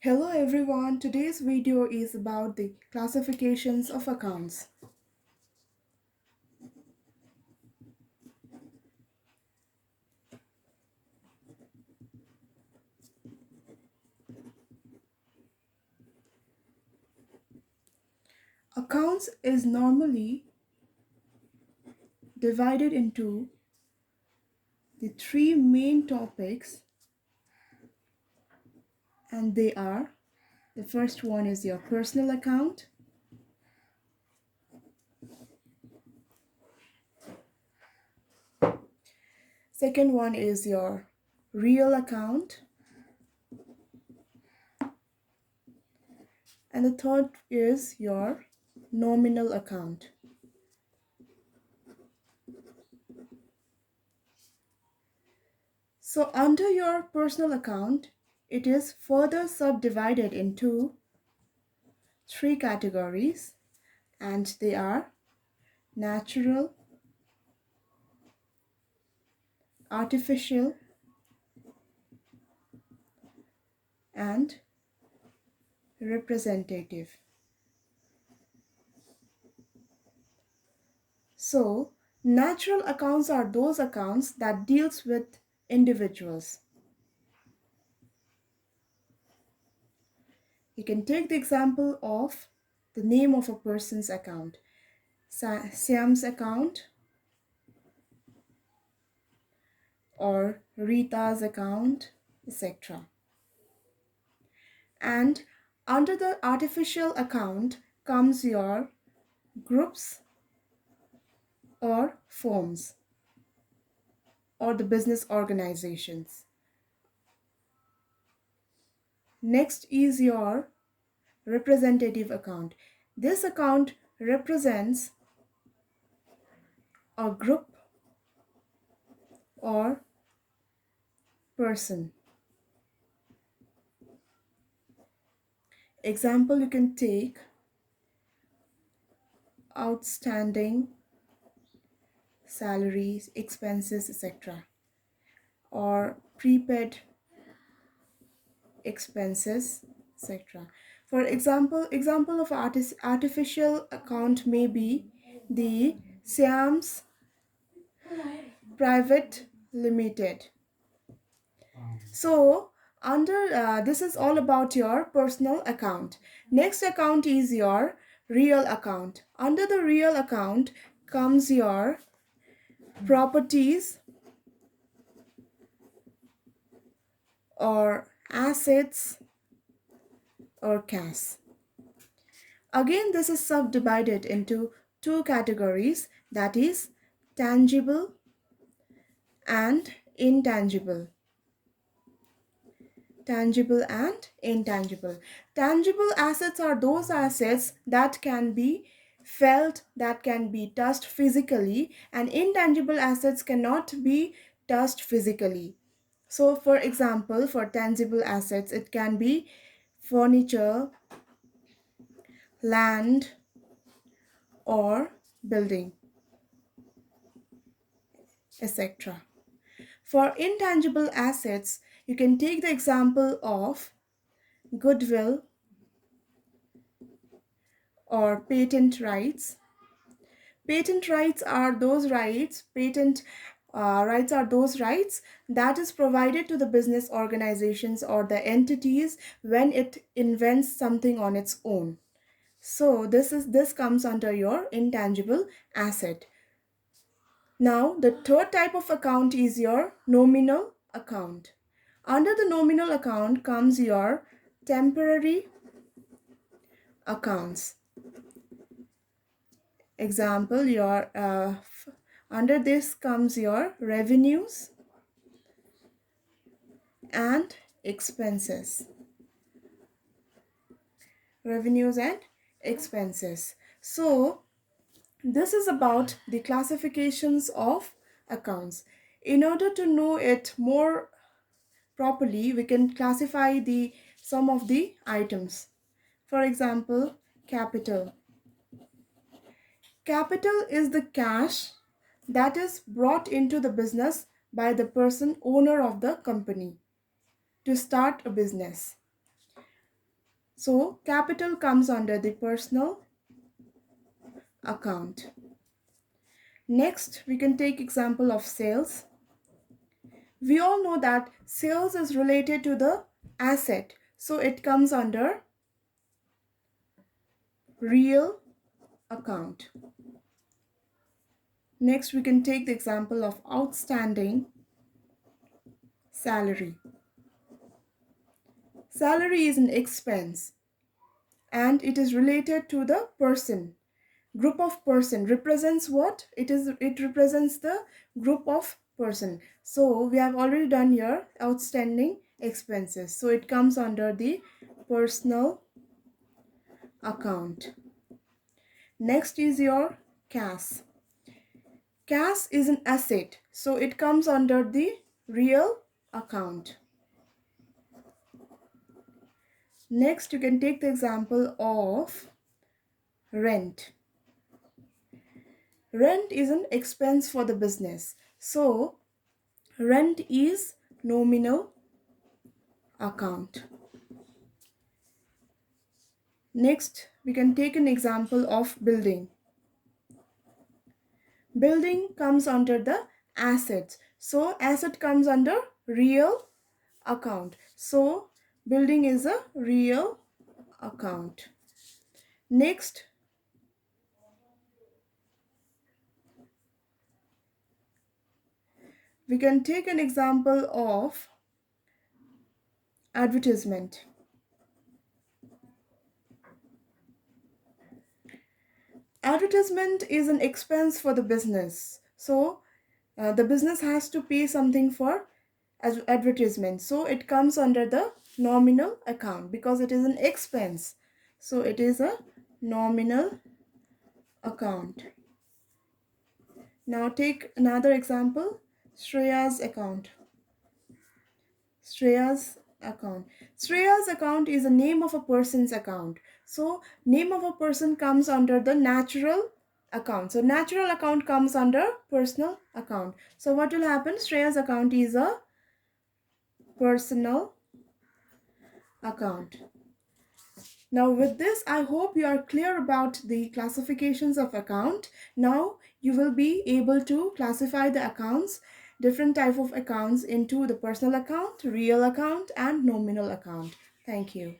Hello everyone, today's video is about the classifications of accounts. Accounts is normally divided into the three main topics, and they are: the first one is your personal account, second one is your real account, and the third is your nominal account. So under your personal account, it is further subdivided into three categories, and they are natural, artificial, and representative. So, natural accounts are those accounts that deals with individuals. You can take the example of the name of a person's account. Sam's account or Rita's account, etc. And under the artificial account comes your groups or firms or the business organizations. Next is your representative account. This account represents a group or person. Example, you can take outstanding salaries, expenses, etc., or prepaid expenses, etc. For example of artificial account may be the Siams Private Limited. So under this is all about your personal account. Next account is your real account. Under the real account comes your properties or assets or cash. Again, this is subdivided into two categories, that is tangible and intangible. Tangible and intangible. Tangible assets are those assets that can be felt, that can be touched physically, and intangible assets cannot be touched physically. So, for example, for tangible assets, it can be furniture, land, or building, etc. For intangible assets, you can take the example of goodwill or patent rights. Patent rights are those rights, patent rights are those rights that is provided to the business organizations or the entities when it invents something on its own. So this comes under your intangible asset. Now the third type of account is your nominal account. Under the nominal account comes your temporary accounts. Example, your under this comes your revenues and expenses. Revenues and expenses. So this is about the classifications of accounts. In order to know it more properly, we can classify the some of the items. For example, capital. Capital is the cash that is brought into the business by the person owner of the company to start a business. So capital comes under the personal account. Next, we can take example of sales. We all know that sales is related to the asset, so it comes under real account. Next, we can take the example of outstanding salary. Salary is an expense and it is related to the person. Group of person represents what? It represents the group of person. So we have already done here outstanding expenses. So it comes under the personal account. Next is your cash. Cash is an asset, so it comes under the real account. Next, you can take the example of rent. Rent is an expense for the business, so rent is nominal account. Next, we can take an example of building. Building comes under the assets, so asset comes under real account. So building is a real account. Next, we can take an example of advertisement. Advertisement is an expense for the business. So the business has to pay something for advertisement. So it comes under the nominal account because it is an expense. So it is a nominal account. Now take another example, Shreya's account. Shreya's account. Shreya's account is a name of a person's account. So name of a person comes under the natural account. So natural account comes under personal account. So what will happen? Shreya's account is a personal account. Now with this, I hope you are clear about the classifications of account. Now you will be able to classify the accounts, different type of accounts into the personal account, real account and nominal account. Thank you.